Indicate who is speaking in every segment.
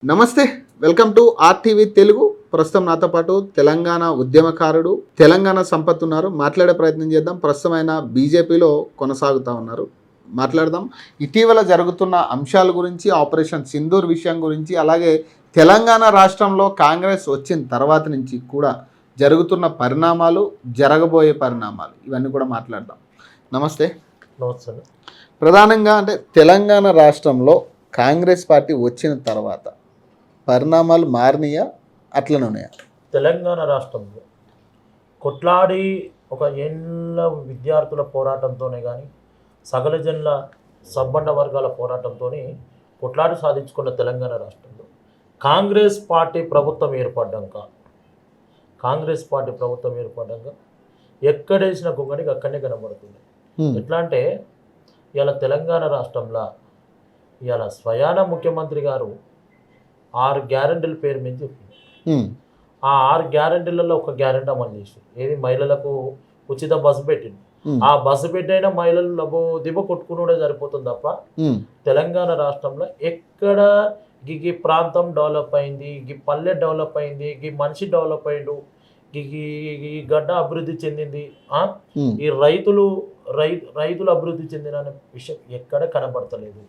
Speaker 1: నమస్తే, welcome to RTV Telugu. ప్రస్తుతం నాతో పాటు తెలంగాణ ఉద్యమకారుడు, తెలంగాణ సంపత్ ఉన్నారు. మాట్లాడే ప్రయత్నం చేద్దాం. ప్రస్తుతం ఆయన బీజేపీలో కొనసాగుతూ ఉన్నారు. మాట్లాడదాం. ఇటీవల జరుగుతున్న అంశాల గురించి, ఆపరేషన్ సింధూర్ విషయం గురించి, అలాగే తెలంగాణ రాష్ట్రంలో కాంగ్రెస్ వచ్చిన తర్వాత నుంచి కూడా జరుగుతున్న పరిణామాలు, జరగబోయే పరిణామాలు, ఇవన్నీ కూడా మాట్లాడదాం. నమస్తే.
Speaker 2: నమస్తే.
Speaker 1: ప్రధానంగా అంటే తెలంగాణ రాష్ట్రంలో కాంగ్రెస్ పార్టీ వచ్చిన తర్వాత పరిణామాలు మారినాయా, అట్లనే ఉన్నాయా?
Speaker 2: తెలంగాణ రాష్ట్రంలో కొట్లాడి ఒక ఏళ్ళ విద్యార్థుల పోరాటంతోనే కానీ, సకల జనుల సబ్బండ వర్గాల పోరాటంతో కొట్లాడి సాధించుకున్న తెలంగాణ రాష్ట్రంలో కాంగ్రెస్ పార్టీ ప్రభుత్వం ఏర్పడ్డాక ఎక్కడేసిన గుంగడికి అక్కడనే కనబడుతుంది. ఎట్లా అంటే ఇలా తెలంగాణ రాష్ట్రంలో ఇలా స్వయాన ముఖ్యమంత్రి గారు 6 గ్యారెంటీల పేరు మీద చెప్పింది. ఆ 6 గ్యారెంటీలలో ఒక గ్యారెంటీ అమలు చేసి, ఏది మహిళలకు ఉచిత బస్సు పెట్టింది. ఆ బస్సు పెట్టైనా మహిళలు లబో దిబ్బ కొట్టుకునే సరిపోతుంది తప్ప తెలంగాణ రాష్ట్రంలో ఎక్కడ ఈ ప్రాంతం డెవలప్ అయింది, ఈ పల్లె డెవలప్ అయింది, ఈ మనిషి డెవలప్ అయిండు, ఈ గడ్డ అభివృద్ధి చెందింది, ఈ రైతులు అభివృద్ధి చెందిన అనే విషయం ఎక్కడ కనబడతలేదు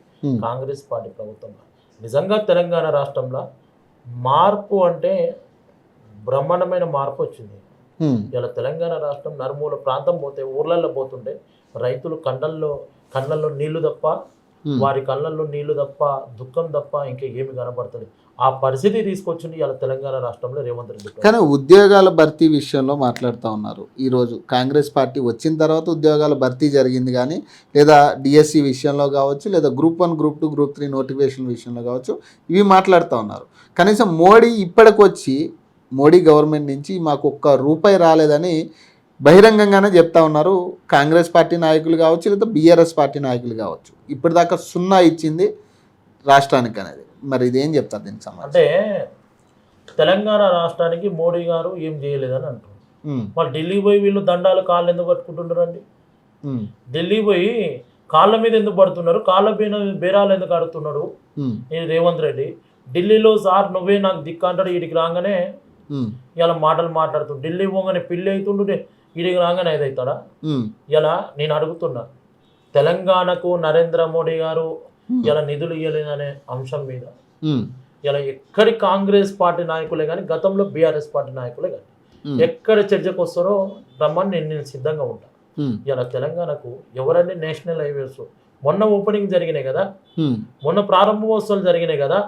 Speaker 2: కాంగ్రెస్ పార్టీ ప్రభుత్వంలో. నిజంగా తెలంగాణ రాష్ట్రంలో మార్పు అంటే బ్రహ్మాండమైన మార్పు వచ్చింది. ఇలా తెలంగాణ రాష్ట్రం నలుమూల ప్రాంతం పోతే, ఊర్లలో పోతుంటే రైతులు కళ్ళల్లో నీళ్లు తప్ప, వారి కళ్ళల్లో నీళ్లు తప్ప, దుఃఖం తప్ప ఇంకా ఏమి కనబడుతుంది. ఆ పరిస్థితి తీసుకొచ్చింది ఇలా తెలంగాణ రాష్ట్రంలో రేవంత్ రెడ్డి.
Speaker 1: కానీ ఉద్యోగాల భర్తీ విషయంలో మాట్లాడుతూ ఉన్నారు. ఈరోజు కాంగ్రెస్ పార్టీ వచ్చిన తర్వాత ఉద్యోగాల భర్తీ జరిగింది, కానీ లేదా డిఎస్సి విషయంలో కావచ్చు, లేదా గ్రూప్ 1, గ్రూప్ 2, గ్రూప్ 3 నోటిఫికేషన్ విషయంలో కావచ్చు, ఇవి మాట్లాడుతూ ఉన్నారు. కనీసం మోడీ గవర్నమెంట్ నుంచి మాకు ₹1 రాలేదని బహిరంగంగానే చెప్తా ఉన్నారు కాంగ్రెస్ పార్టీ నాయకులు కావచ్చు, లేదా బీఆర్ఎస్ పార్టీ నాయకులు కావచ్చు. ఇప్పటిదాకా 0 ఇచ్చింది రాష్ట్రానికి అనేది. మరి ఇదేం చెప్తారు దీనికి సంబంధించి?
Speaker 2: అంటే తెలంగాణ రాష్ట్రానికి మోడీ గారు ఏం చేయలేదని అంటారు. వాళ్ళు ఢిల్లీ పోయి వీళ్ళు దండాలు కాళ్ళు ఎందుకు పట్టుకుంటున్నారండి? ఢిల్లీ పోయి కాళ్ళ మీద ఎందుకు పడుతున్నారు? కాళ్ళ మీద బేరాలు ఎందుకు ఆడుతున్నాడు రేవంత్ రెడ్డి? ఢిల్లీలో సార్ నువ్వే నాకు దిక్కు అంటాడు. వీడికి రాగానే ఇలా మాటలు మాట్లాడుతూ, ఢిల్లీ పోగానే పిల్లి అవుతుండు, వీడికి రాగానే ఏదవుతాడా? ఇలా నేను అడుగుతున్నా, తెలంగాణకు నరేంద్ర మోడీ గారు ఇలా నిధులు ఇవ్వలేదనే అంశం మీద ఇలా ఎక్కడి కాంగ్రెస్ పార్టీ నాయకులే కానీ, గతంలో బీఆర్ఎస్ పార్టీ నాయకులే కానీ ఎక్కడ చర్చకు వస్తారో రమ్మని నేను సిద్ధంగా ఉంటా. ఇలా తెలంగాణకు ఎవరన్నీ నేషనల్ హైవేస్ మొన్న ఓపెనింగ్ జరిగినాయి కదా, మొన్న ప్రారంభోత్సవాలు జరిగినాయి కదా,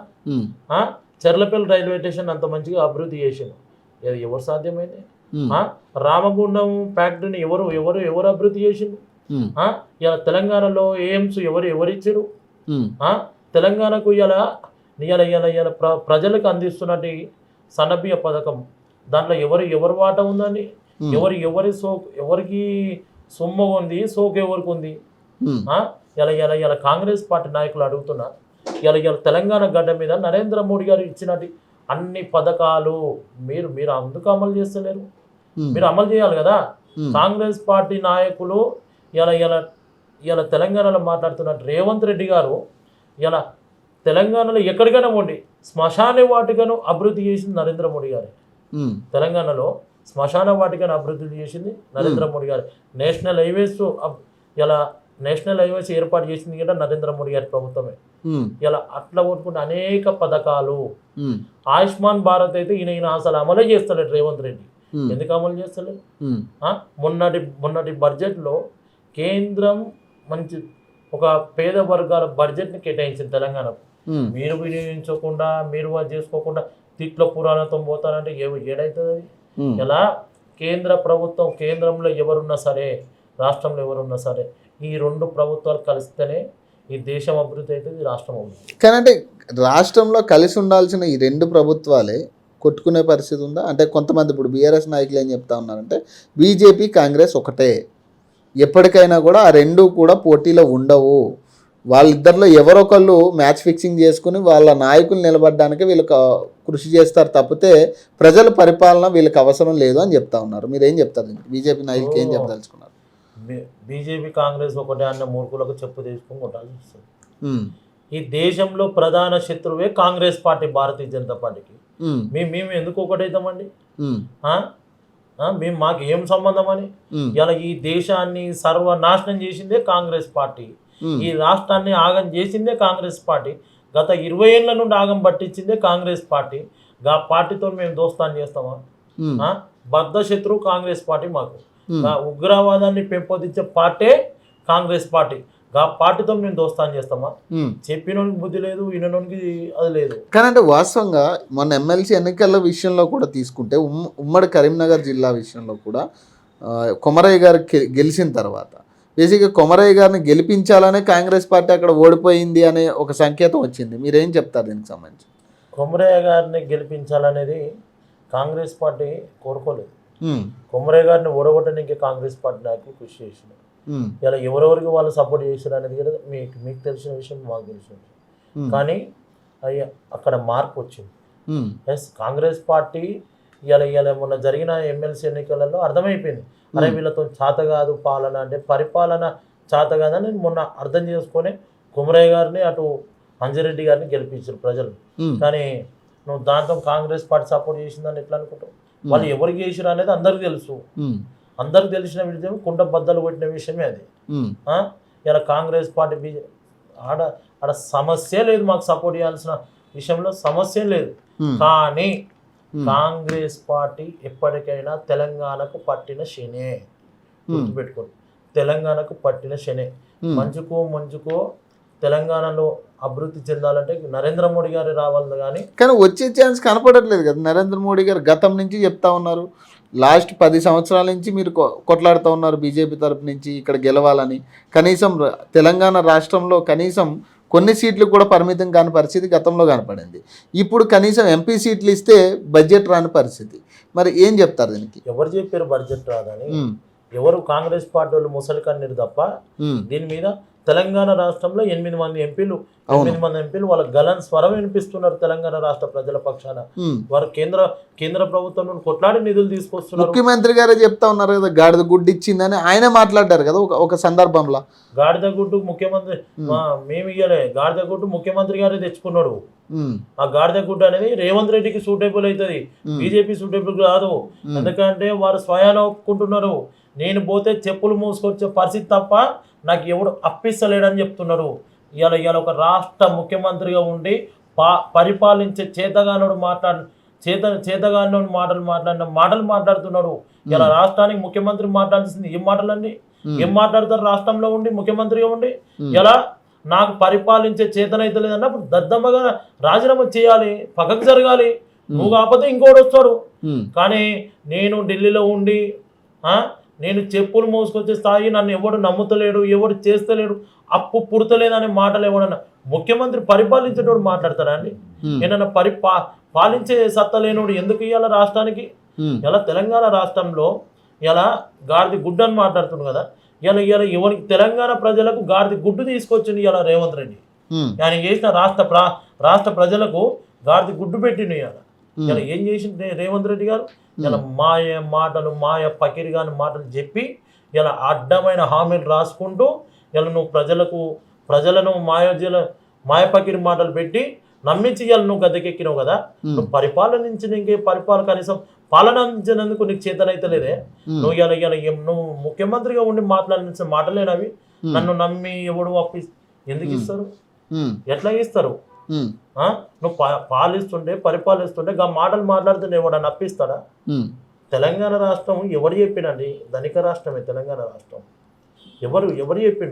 Speaker 2: చెర్లపల్లి రైల్వే స్టేషన్ అంత మంచిగా అభివృద్ధి చేసిండు. అది ఎవరు సాధ్యమైంది? రామగుండం ఫ్యాక్టరీని ఎవరు అభివృద్ధి చేసిండు? ఇలా తెలంగాణలో ఎయిమ్స్ ఎవరిచ్చారు? తెలంగాణకు ఇలా ప్రజలకు అందిస్తున్నట్టు సన్నబియ్య పథకం, దాంట్లో ఎవరి వాట ఉందండి? ఎవరికి సొమ్ము ఉంది, సోకు ఎవరికి ఉంది? ఇలా కాంగ్రెస్ పార్టీ నాయకులు అడుగుతున్నా, ఇలా తెలంగాణ గడ్డ మీద నరేంద్ర మోడీ గారు ఇచ్చినట్టు అన్ని పథకాలు మీరు అందుకు అమలు చేస్తలేరు. మీరు అమలు చేయాలి కదా. కాంగ్రెస్ పార్టీ నాయకులు ఇలా తెలంగాణలో మాట్లాడుతున్నట్టు రేవంత్ రెడ్డి గారు ఇలా తెలంగాణలో ఎక్కడికైనా పోండి, శ్మశాన వాటికను అభివృద్ధి చేసింది నరేంద్ర మోడీ గారు. తెలంగాణలో శ్మశాన వాటికను అభివృద్ధి చేసింది నరేంద్ర మోడీ గారు. నేషనల్ హైవేస్ ఏర్పాటు చేసింది కూడా నరేంద్ర మోడీ గారి ప్రభుత్వమే. ఇలా అట్లా కొట్టుకుంటే అనేక పథకాలు, ఆయుష్మాన్ భారత్ అయితే ఈయన అసలు అమలే చేస్తలేడు రేవంత్ రెడ్డి. ఎందుకు అమలు చేస్తలేడు? మొన్నటి బడ్జెట్లో కేంద్రం మంచి ఒక పేద వర్గాల బడ్జెట్ని కేటాయించింది తెలంగాణకు. మీరు వినియోగించకుండా, మీరు చేసుకోకుండా తిట్లో పురాణంతో పోతారంటే ఏడవుతుంది అది? ఇలా కేంద్ర ప్రభుత్వం, కేంద్రంలో ఎవరున్నా సరే, రాష్ట్రంలో ఎవరున్నా సరే, ఈ 2 ప్రభుత్వాలు కలిస్తేనే ఈ దేశం అభివృద్ధి అవుతుంది, రాష్ట్రం అభివృద్ధి.
Speaker 1: కానీ అంటే రాష్ట్రంలో కలిసి ఉండాల్సిన ఈ 2 ప్రభుత్వాలే కొట్టుకునే పరిస్థితి ఉందా? అంటే కొంతమంది ఇప్పుడు బీఆర్ఎస్ నాయకులు ఏం చెప్తా ఉన్నారంటే, బీజేపీ కాంగ్రెస్ ఒకటే, ఎప్పటికైనా కూడా ఆ 2 కూడా పోటీలో ఉండవు, వాళ్ళిద్దరిలో ఎవరొకళ్ళు మ్యాచ్ ఫిక్సింగ్ చేసుకుని వాళ్ళ నాయకులు నిలబడడానికి వీళ్ళు కృషి చేస్తారు తప్పితే ప్రజల పరిపాలన వీళ్ళకి అవసరం లేదు అని చెప్తా ఉన్నారు. మీరేం చెప్తారు? బీజేపీ నాయకులకి ఏం చెప్పదలుచుకున్నారు?
Speaker 2: బీజేపీ కాంగ్రెస్ ఒకటే అన్న మూర్ఖులకు చెప్పు తీసుకుని కొట్టాల్సి వస్తుంది. ఈ దేశంలో ప్రధాన శత్రువే కాంగ్రెస్ పార్టీ, భారతీయ జనతా పార్టీకి. మేము ఎందుకు ఒకటైతామండి? మేము మాకు ఏం సంబంధం అని? ఇలా ఈ దేశాన్ని సర్వనాశనం చేసిందే కాంగ్రెస్ పార్టీ, ఈ రాష్ట్రాన్ని ఆగం చేసిందే కాంగ్రెస్ పార్టీ, గత 20 ఏళ్ల నుండి ఆగం పట్టించిందే కాంగ్రెస్ పార్టీ. ఆ పార్టీతో మేము దోస్తాన్ని చేస్తామా? బద్ధ శత్రువు కాంగ్రెస్ పార్టీ మాకు. ఉగ్రవాదాన్ని పెంపొందించే పార్టీ కాంగ్రెస్ పార్టీ. ఆ పార్టీతో మేము దోస్తాన్ని చేస్తామా? చెప్పినోనికి బుద్ధి లేదు, వినోనికి అది లేదు.
Speaker 1: కానీ అంటే వాస్తవంగా మొన్న ఎమ్మెల్సీ ఎన్నికల విషయంలో కూడా తీసుకుంటే ఉమ్మడి కరీంనగర్ జిల్లా విషయంలో కూడా కొమరయ్య గారు గెలిచిన తర్వాత బేసిక్గా కొమరయ్య గారిని గెలిపించాలనే కాంగ్రెస్ పార్టీ అక్కడ ఓడిపోయింది అనే ఒక సంకేతం వచ్చింది. మీరేం చెప్తారు దీనికి సంబంధించి?
Speaker 2: కొమరయ్య గారిని గెలిపించాలనేది కాంగ్రెస్ పార్టీ కోరుకోలేదు. కొమరయ్య గారిని ఓడగొట్టడానికి కాంగ్రెస్ పార్టీ నాయకులు కృషి చేసినారు. ఇలా ఎవరెవరికి వాళ్ళు సపోర్ట్ చేశారు అనేది కూడా మీకు తెలిసిన విషయం, మాకు తెలిసిన విషయం. కానీ అక్కడ మార్పు వచ్చింది. ఎస్, కాంగ్రెస్ పార్టీ ఇలా మొన్న జరిగిన ఎమ్మెల్సీ ఎన్నికలలో అర్థమైపోయింది, అరే వీళ్ళతో చేత కాదు పాలన, అంటే పరిపాలన చేత కాదని మొన్న అర్థం చేసుకొని కొమరయ్య గారిని అటు అంజిరెడ్డి గారిని గెలిపించారు ప్రజలు. కానీ నువ్వు దాంతో కాంగ్రెస్ పార్టీ సపోర్ట్ చేసిందని ఎట్లా అనుకుంటావు? వాళ్ళు ఎవరికి చేసిరు అనేది అందరికి తెలుసు. అందరికి తెలిసిన విషయం, కుండ బద్దలు కొట్టిన విషయమే అది. ఇలా కాంగ్రెస్ పార్టీ ఆడ సమస్య లేదు, మాకు సపోర్ట్ చేయాల్సిన విషయంలో సమస్య లేదు. కానీ కాంగ్రెస్ పార్టీ ఎప్పటికైనా తెలంగాణకు పట్టిన శనే, గుర్తుపెట్టుకోండి, తెలంగాణకు పట్టిన శనే. మంచుకో తెలంగాణలో అభివృద్ధి చెందాలంటే నరేంద్ర మోడీ గారు రావాలి.
Speaker 1: కానీ వచ్చే ఛాన్స్ కనపడట్లేదు కదా. నరేంద్ర మోడీ గారు గతం నుంచి చెప్తా ఉన్నారు, లాస్ట్ 10 సంవత్సరాల నుంచి మీరు కొట్లాడుతూ ఉన్నారు బీజేపీ తరపు నుంచి ఇక్కడ గెలవాలని. కనీసం తెలంగాణ రాష్ట్రంలో కనీసం కొన్ని సీట్లు కూడా పరిమితం కాని పరిస్థితి గతంలో కనపడింది. ఇప్పుడు కనీసం ఎంపీ సీట్లు ఇస్తే బడ్జెట్ రాని పరిస్థితి. మరి ఏం చెప్తారు దీనికి?
Speaker 2: ఎవరు చెప్పారు బడ్జెట్ రాదని? ఎవరు? కాంగ్రెస్ పార్టీ వాళ్ళు ముసలి కన్నీరు తప్ప. దీని మీద తెలంగాణ రాష్ట్రంలో 8 మంది ఎంపీలు వాళ్ళ గలన్ స్వరం వినిపిస్తున్నారు తెలంగాణ రాష్ట్ర ప్రజల పక్షాన. వారు కేంద్ర ప్రభుత్వం నుండి కొట్లాడి నిధులు తీసుకొస్తున్నారు.
Speaker 1: ముఖ్యమంత్రి గారే చెప్తా ఉన్నారు కదా, గాడిద గుడ్డు ఇచ్చిందని ఆయన మాట్లాడారు కదా ఒక సందర్భంలో.
Speaker 2: గాడిద గుడ్డు ముఖ్యమంత్రి మేము ఇయ్యలే, గాడిద గుడ్డు ముఖ్యమంత్రి గారే తెచ్చుకున్నాడు. ఆ గాడిద గుడ్డు అనేది రేవంత్ రెడ్డికి సూటబుల్ అవుతుంది, బీజేపీ సూటబుల్ కాదు. ఎందుకంటే వారు స్వయాన ఒప్పుకుంటున్నారు, నేను పోతే చెప్పులు మూసుకొచ్చే పరిస్థితి తప్ప నాకు ఎవడు అప్పిస్తలేడని చెప్తున్నారు. ఇవాళ ఒక రాష్ట్ర ముఖ్యమంత్రిగా ఉండి పరిపాలించే చేతగానుడు మాటలు మాట్లాడుతున్నాడు. ఇలా రాష్ట్రానికి ముఖ్యమంత్రి మాట్లాడాల్సింది ఏం మాటలండి? ఏం మాట్లాడతారు రాష్ట్రంలో ఉండి, ముఖ్యమంత్రిగా ఉండి? ఇలా నాకు పరిపాలించే చేతనైతే లేదన్నప్పుడు దద్దమ్మగా రాజీనామా చేయాలి, పక్కకు జరగాలి. నువ్వు కాకపోతే ఇంకోటి వస్తాడు. కానీ నేను ఢిల్లీలో ఉండి నేను చెప్పులు మోసుకొచ్చే స్థాయి నన్ను ఎవడు నమ్ముతలేడు, ఎవడు చేస్తలేడు, అప్పు పుడతలేదనే మాటలు ఎవడన్నా ముఖ్యమంత్రి పరిపాలించేటోడు మాట్లాడతాడా అండి? ఏమన్నా పాలించే సత్తా లేనోడు ఎందుకు ఇవ్వాలి రాష్ట్రానికి? ఇలా తెలంగాణ రాష్ట్రంలో ఇలా గాడిద గుడ్డు అని మాట్లాడుతుంది కదా. ఇలా ఎవరికి తెలంగాణ ప్రజలకు గాడిద గుడ్డు తీసుకొచ్చింది ఇలా రేవంత్ రెడ్డి. ఆయన చేసిన రాష్ట్ర ప్రజలకు గాడిద గుడ్డు పెట్టిండు. ఇలా ఏం చేసింది రేవంత్ రెడ్డి గారు? ఇలా మాయ పకిరిగాని మాటలు చెప్పి ఇలా అడ్డమైన హామీలు రాసుకుంటూ ఇలా నువ్వు ప్రజలను మాయ పకిరి మాటలు పెట్టి నమ్మించి ఇలా నువ్వు గద్దెకెక్కినావు కదా. నువ్వు కనీసం పాలనంచినందుకు నీకు చేతనైతే లేదే. నువ్వు నువ్వు ముఖ్యమంత్రిగా ఉండి మాట్లాడాల్సిన మాటలేనవి. నన్ను నమ్మి ఎవడు ఎందుకు ఇస్తారు? ఎట్లా ఇస్తారు? నువ్వు పరిపాలిస్తుంటే ఆ మాటలు మాట్లాడుతుంటే ఎవడన్నా అప్పిస్తాడా? తెలంగాణ రాష్ట్రం ఎవరు చెప్పినండి? ధనిక రాష్ట్రమే తెలంగాణ రాష్ట్రం. ఎవరు చెప్పిండు?